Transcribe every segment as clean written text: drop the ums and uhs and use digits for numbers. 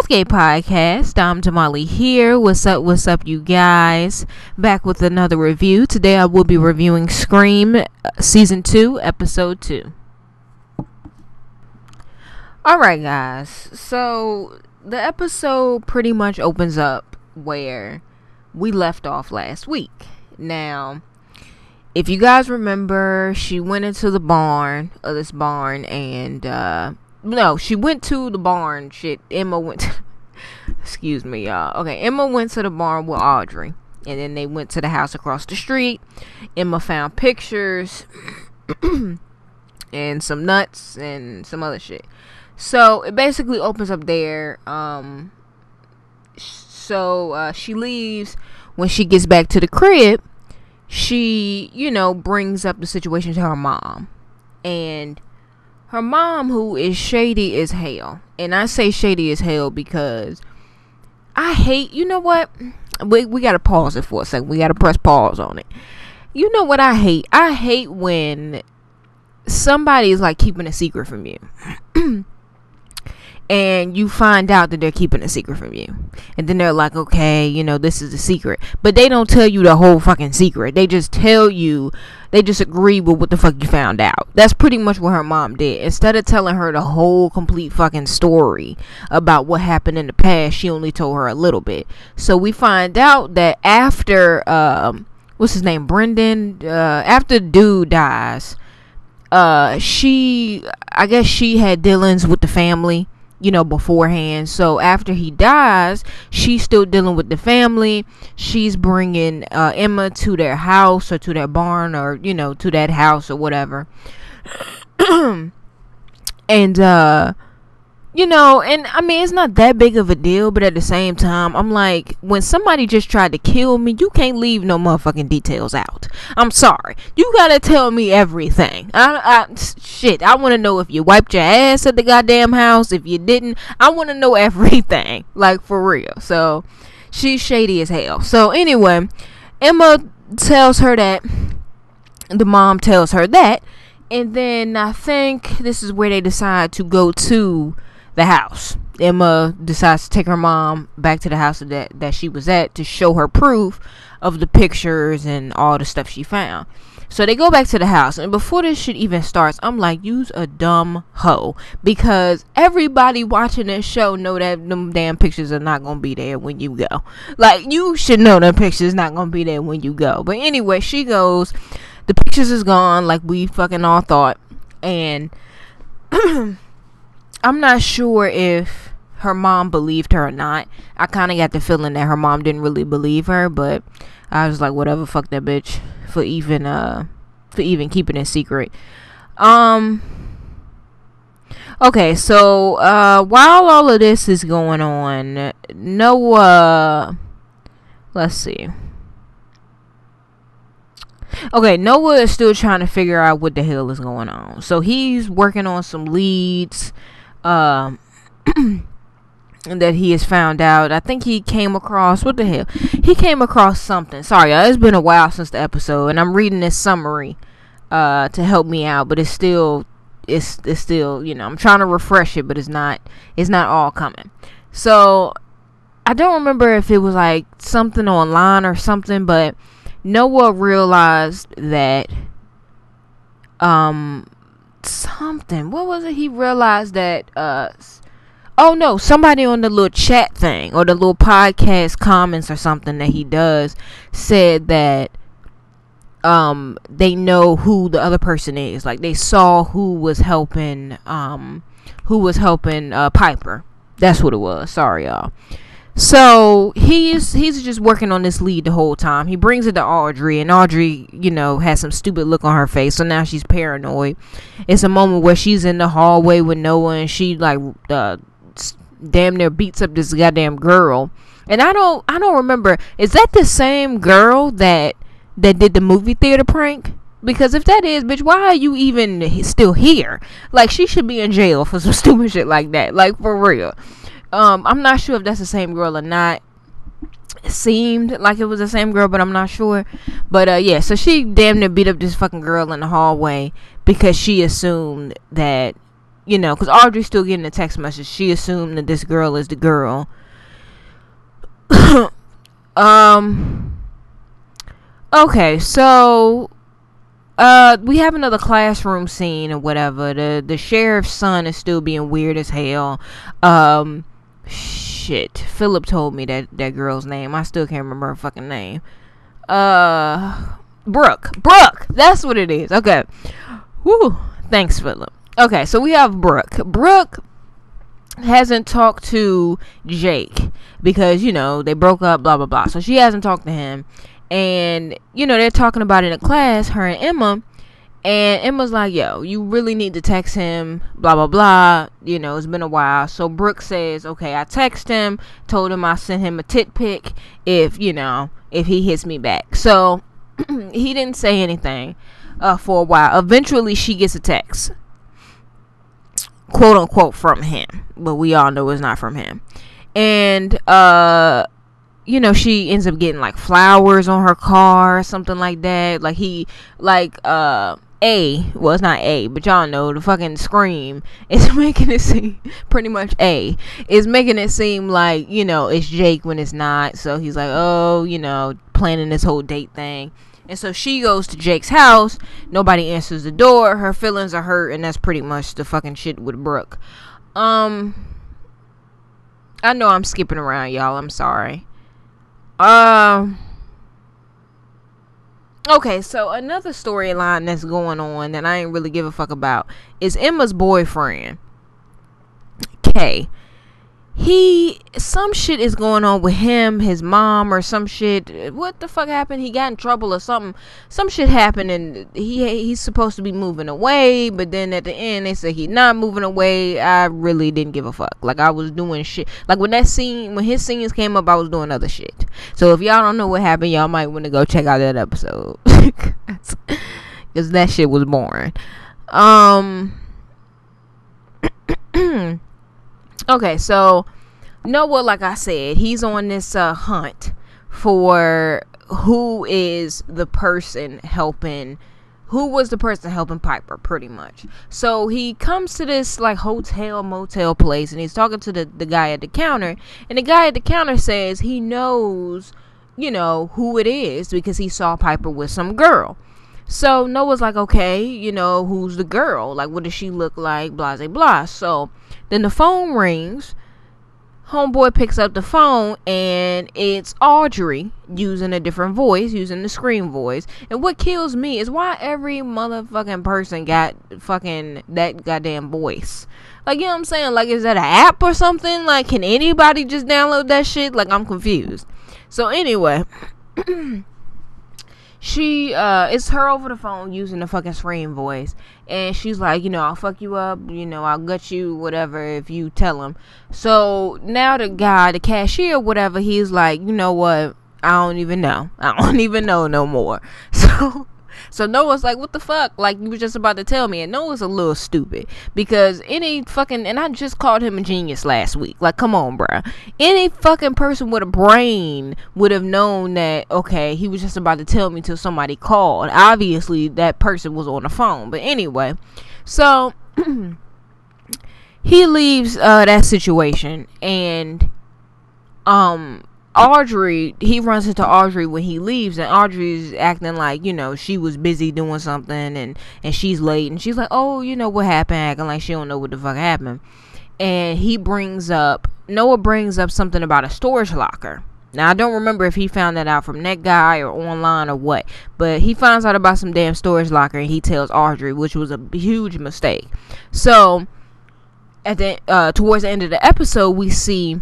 Gay Podcast. I'm Damali here. What's up, you guys? Back with another review. Today I will be reviewing Scream Season 2, Episode 2. Alright, guys. So, the episode pretty much opens up where we left off last week. Now, if you guys remember, she went into the barn, and, no, she went to the barn. Emma went to, excuse me, y'all. Okay, Emma went to the barn with Audrey. And then they went to the house across the street. Emma found pictures and some nuts and some other shit. So, it basically opens up there. She leaves. When she gets back to the crib, she, brings up the situation to her mom. And her mom, who is shady as hell. And I say shady as hell because I hate, you know what? We got to pause it for a second. We got to press pause on it. You know what I hate? I hate when somebody is like keeping a secret from you. And you find out that they're keeping a secret from you. And then they're like, okay, this is the secret. But they don't tell you the whole fucking secret. They just tell you, they just agree with what the fuck you found out. That's pretty much what her mom did. Instead of telling her the whole complete fucking story about what happened in the past, she only told her a little bit. So we find out that after, what's his name, Brendan, after the dude dies, I guess she had dealings with the family, beforehand. So after he dies, she's still dealing with the family. She's bringing Emma to their house or to their barn or, to that house or whatever. And, and I mean, it's not that big of a deal, but at the same time, I'm like, when somebody just tried to kill me, you can't leave no motherfucking details out. I'm sorry. You gotta tell me everything. I want to know if you wiped your ass at the goddamn house. If you didn't, I want to know everything. Like, for real. So, she's shady as hell. So, anyway, Emma tells her that. The mom tells her that. And then I think this is where they decide to go to the house. Emma decides to take her mom back to the house that she was at to show her proof of the pictures and all the stuff she found. So they go back to the house, and before this shit even starts, I'm like, you's a dumb hoe, because everybody watching this show know that them damn pictures are not gonna be there when you go. Like, you should know them pictures not gonna be there when you go. But anyway, she goes, the pictures is gone, like we fucking all thought, and I'm not sure if her mom believed her or not. I kind of got the feeling that her mom didn't really believe her, but I was like, whatever, fuck that bitch for even keeping it secret. Okay, so while all of this is going on, Noah, let's see. Okay, Noah is still trying to figure out what the hell is going on. So he's working on some leads that he has found out. I think he came across, what the hell? He came across something. Sorry, y'all, it's been a while since the episode, and I'm reading this summary to help me out, but it's still, I'm trying to refresh it, but it's not all coming. So I don't remember if it was like something online or something, but Noah realized that something, what was it? He realized that somebody on the little chat thing or the little podcast comments or something that he does said that they know who the other person is. Like, they saw who was helping Piper. That's what it was. Sorry, y'all. So he's just working on this lead the whole time. He brings it to Audrey, and Audrey, has some stupid look on her face. So now she's paranoid. It's a moment where she's in the hallway with Noah, and she like damn near beats up this goddamn girl. And I don't remember. Is that the same girl that did the movie theater prank? Because if that is, bitch, why are you even still here? Like, she should be in jail for some stupid shit like that. Like, for real. I'm not sure if that's the same girl or not. It seemed like it was the same girl, but I'm not sure. But yeah, so she damn near beat up this fucking girl in the hallway because she assumed that you know, because Audrey's still getting a text message. She assumed that this girl is the girl. Okay, so we have another classroom scene or whatever. The sheriff's son is still being weird as hell. Shit, Philip told me that girl's name. I still can't remember her fucking name. Brooke, that's what it is. Okay. Woo, thanks, Philip. Okay, so we have Brooke hasn't talked to Jake because, you know, they broke up, blah blah blah. So she hasn't talked to him. And, you know, they're talking about it in class, her and Emma. And Emma's like, yo, you really need to text him, blah, blah, blah. You know, it's been a while. So Brooke says, okay, I text him, told him I sent him a tit pic if, you know, if he hits me back. So he didn't say anything for a while. Eventually, she gets a text, quote unquote, from him. But we all know it's not from him. And, you know, she ends up getting like flowers on her car or something like that. Like well, it's not A, but y'all know the fucking Scream is making it seem pretty much A is making it seem like, you know, it's Jake when it's not. So he's like, oh, you know, planning this whole date thing. And so she goes to Jake's house. Nobody answers the door. Her feelings are hurt, and that's pretty much the fucking shit with Brooke. I know I'm skipping around, y'all. I'm sorry. Okay, so another storyline that's going on that I ain't really give a fuck about is Emma's boyfriend, Kay. Some shit is going on with him, his mom, or some shit. What the fuck happened? He got in trouble or something. Some shit happened, and he's supposed to be moving away, but then at the end they said he's not moving away. I really didn't give a fuck. Like, I was doing shit. Like, when his scenes came up, I was doing other shit. So if y'all don't know what happened, y'all might want to go check out that episode. Because that shit was boring. Okay, so Noah, like I said, he's on this hunt for who was the person helping Piper, pretty much. So he comes to this like hotel motel place, and he's talking to the guy at the counter, and the guy at the counter says he knows, you know, who it is because he saw Piper with some girl. So Noah's like, okay, you know, who's the girl? Like, what does she look like? Blah, blah, blah. So then the phone rings. Homeboy picks up the phone, and it's Audrey using a different voice, using the Scream voice. And what kills me is why every motherfucking person got fucking that goddamn voice. Like, you know what I'm saying? Like, is that an app or something? Like, can anybody just download that shit? Like, I'm confused. So anyway, it's her over the phone using the fucking Scream voice, and she's like, you know, I'll fuck you up, you know, I'll gut you, whatever, if you tell him. So now the guy, the cashier, whatever, he's like, you know what, I don't even know no more. So Noah's like, what the fuck? Like, you were just about to tell me. And Noah's a little stupid. Because and I just called him a genius last week. Like, come on, bruh. Any fucking person with a brain would have known that, okay, he was just about to tell me till somebody called. Obviously, that person was on the phone. But anyway, so he leaves that situation. And, Audrey, he runs into Audrey when he leaves, and Audrey's acting like, you know, she was busy doing something, and she's late, and she's like, oh, you know what happened, acting like she don't know what the fuck happened. And Noah brings up something about a storage locker. Now, I don't remember if he found that out from that guy or online or what, but he finds out about some damn storage locker, and he tells Audrey, which was a huge mistake. So at towards the end of the episode, we see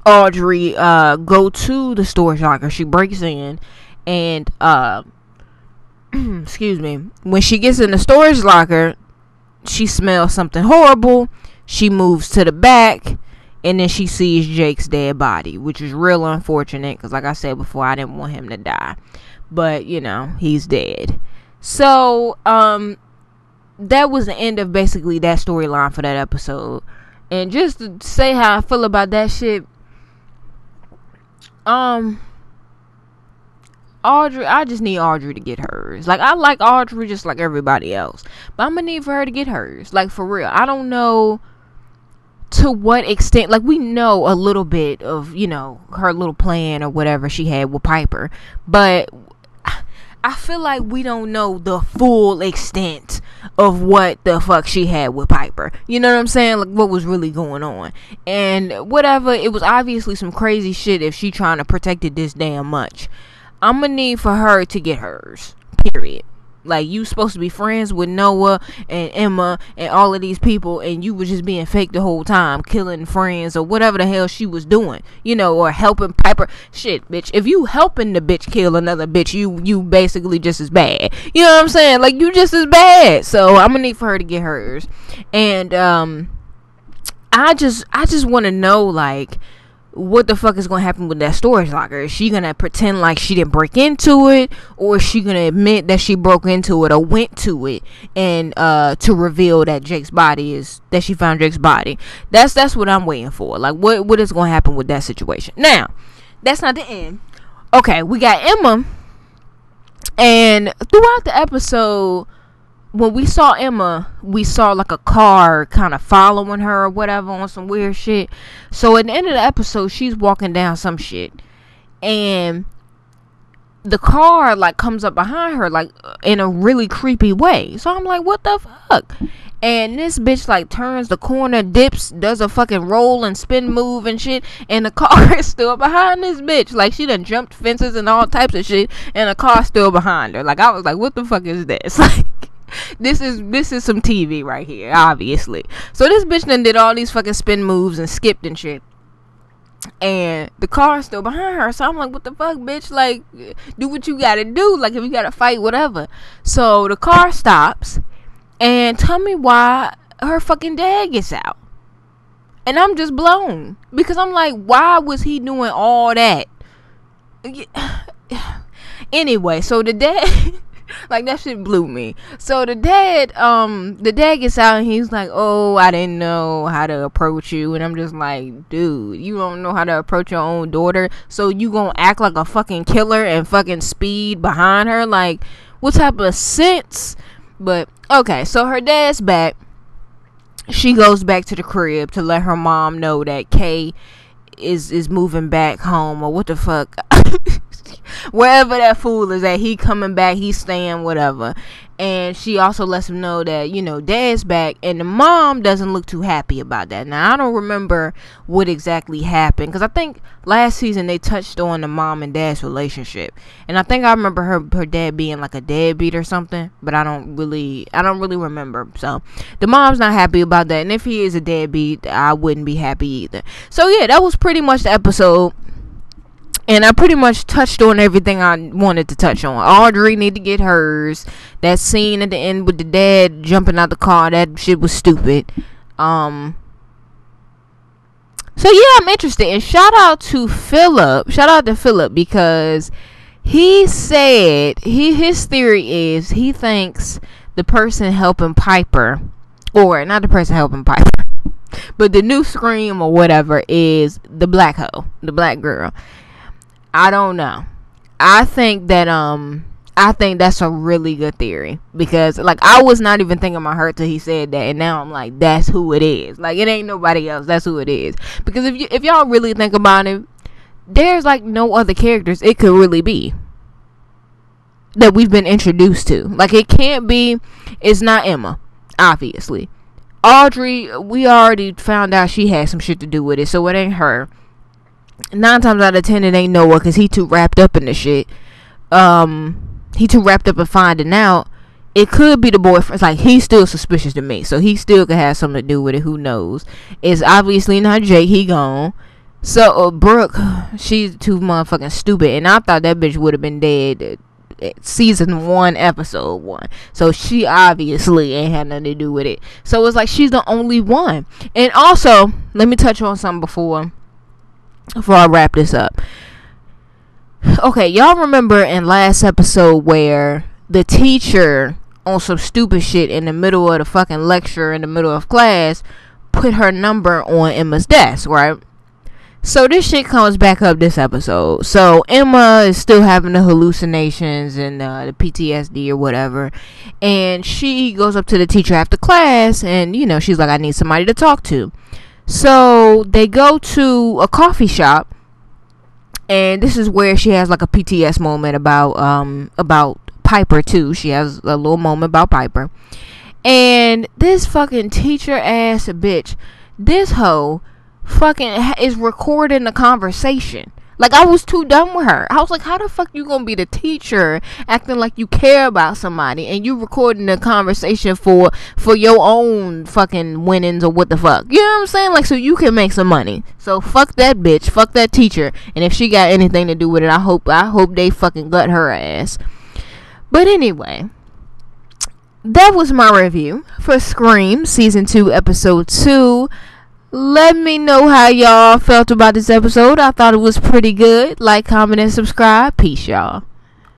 Audrey go to the storage locker. She breaks in, and excuse me, when she gets in the storage locker, she smells something horrible. She moves to the back, and then she sees Jake's dead body, which is real unfortunate because, like I said before, I didn't want him to die, but you know, he's dead. So that was the end of basically that storyline for that episode. And just to say how I feel about that shit, Audrey, I just need Audrey to get hers. Like, I like Audrey just like everybody else, but I'm gonna need for her to get hers. Like, for real. I don't know to what extent. Like, we know a little bit of, you know, her little plan or whatever she had with Piper, but I feel like we don't know the full extent of what the fuck she had with Piper. You know what I'm saying? Like, what was really going on. And whatever, it was obviously some crazy shit if she trying to protect it this damn much. I'm gonna need for her to get hers. Period. Like, you supposed to be friends with Noah and Emma and all of these people, and you was just being fake the whole time, killing friends or whatever the hell she was doing, you know, or helping Piper. Shit, bitch, if you helping the bitch kill another bitch, you basically just as bad. You know what I'm saying? Like, you just as bad. So I'm gonna need for her to get hers. And I just want to know, like, what the fuck is going to happen with that storage locker? Is she going to pretend like she didn't break into it, or is she going to admit that she broke into it or went to it and to reveal that Jake's body is, that she found Jake's body? That's what I'm waiting for. Like, what is going to happen with that situation? Now, that's not the end. Okay, we got Emma, and throughout the episode, when we saw Emma, we saw like a car kind of following her or whatever on some weird shit. So at the end of the episode, she's walking down some shit, and the car like comes up behind her like in a really creepy way. So I'm like, what the fuck? And this bitch like turns the corner, dips, does a fucking roll and spin move and shit, and the car is still behind this bitch. Like, she done jumped fences and all types of shit, and the car's still behind her. Like, I was like, what the fuck is this? Like, this is some TV right here, obviously. So this bitch done did all these fucking spin moves and skipped and shit, and the car's still behind her. So I'm like, what the fuck, bitch? Like, do what you gotta do. Like, if you gotta fight, whatever. So the car stops, and tell me why her fucking dad gets out. And I'm just blown, because I'm like, why was he doing all that? Anyway, so the dad like, that shit blew me. So the dad gets out, and he's like, oh, I didn't know how to approach you. And I'm just like, dude, you don't know how to approach your own daughter, so you gonna act like a fucking killer and fucking speed behind her? Like, what type of sense? But okay, so her dad's back. She goes back to the crib to let her mom know that Kay is moving back home, or what the fuck. Wherever that fool is at, he coming back, he's staying, whatever. And she also lets him know that, you know, dad's back, and the mom doesn't look too happy about that. Now, I don't remember what exactly happened, because I think last season they touched on the mom and dad's relationship, and I think I remember her dad being like a deadbeat or something, but I don't really remember. So the mom's not happy about that, and if he is a deadbeat, I wouldn't be happy either. So yeah, that was pretty much the episode. And I pretty much touched on everything I wanted to touch on. Audrey need to get hers. That scene at the end with the dad jumping out the car, that shit was stupid. So yeah, I'm interested. And shout out to Philip. Shout out to Philip, because he said his theory is he thinks the person helping Piper, or not the person helping Piper, but the new Scream or whatever, is the black hoe, the black girl. I don't know. I think that's a really good theory, because like, I was not even thinking about her till he said that, and now I'm like, that's who it is. Like, it ain't nobody else. That's who it is. Because if y'all really think about it, there's like no other characters it could really be that we've been introduced to. Like, it can't be. It's not Emma, obviously. Audrey, we already found out she had some shit to do with it, so it ain't her. 9 times out of 10 it ain't Noah, because he too wrapped up in the shit. He too wrapped up in finding out. It could be the boyfriend. It's like, he's still suspicious to me, so he still could have something to do with it. Who knows? It's obviously not Jake. He gone. So Brooke, she's too motherfucking stupid, and I thought that bitch would have been dead season 1, episode 1. So she obviously ain't had nothing to do with it. So it's like, she's the only one. And also, let me touch on something before I wrap this up. Okay, y'all remember in last episode where the teacher, on some stupid shit in the middle of the fucking lecture, in the middle of class, put her number on Emma's desk, right? So this shit comes back up this episode. So Emma is still having the hallucinations and the PTSD or whatever, and she goes up to the teacher after class, and you know, she's like, I need somebody to talk to. So they go to a coffee shop, and this is where she has like a PTS moment about Piper too. She has a little moment about Piper, and this fucking teacher ass bitch, this hoe fucking is recording the conversation. Like, I was too dumb with her. I was like, how the fuck you gonna be the teacher acting like you care about somebody and you recording the conversation for your own fucking winnings or what the fuck? You know what I'm saying? Like, so you can make some money. So fuck that bitch, fuck that teacher, and if she got anything to do with it, I hope they fucking gut her ass. But anyway, that was my review for Scream Season 2 Episode 2. Let me know how y'all felt about this episode. I thought it was pretty good. Like, comment, and subscribe. Peace, y'all.